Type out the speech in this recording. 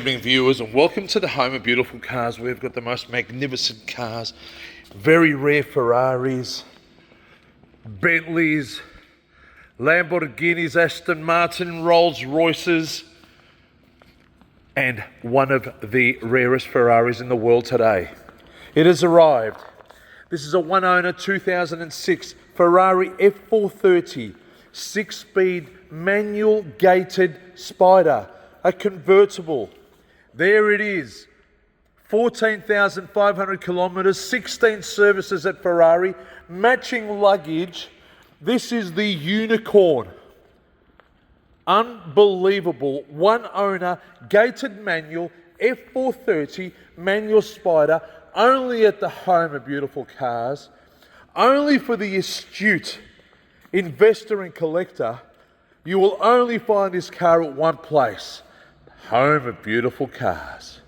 evening, viewers, and welcome to the home of beautiful cars. We've got the most magnificent cars, very rare Ferraris, Bentleys, Lamborghinis, Aston Martin, Rolls Royces, and one of the rarest Ferraris in the world today. It has arrived. This is a one-owner 2006 Ferrari F430 six-speed manual gated Spider, a convertible. There it is, 14,500 kilometers, 16 services at Ferrari, matching luggage. This is the unicorn. Unbelievable, one owner, gated manual, F430 manual Spider, only at the home of beautiful cars, only for the astute investor and collector. You will only find this car at one place, home of beautiful cars.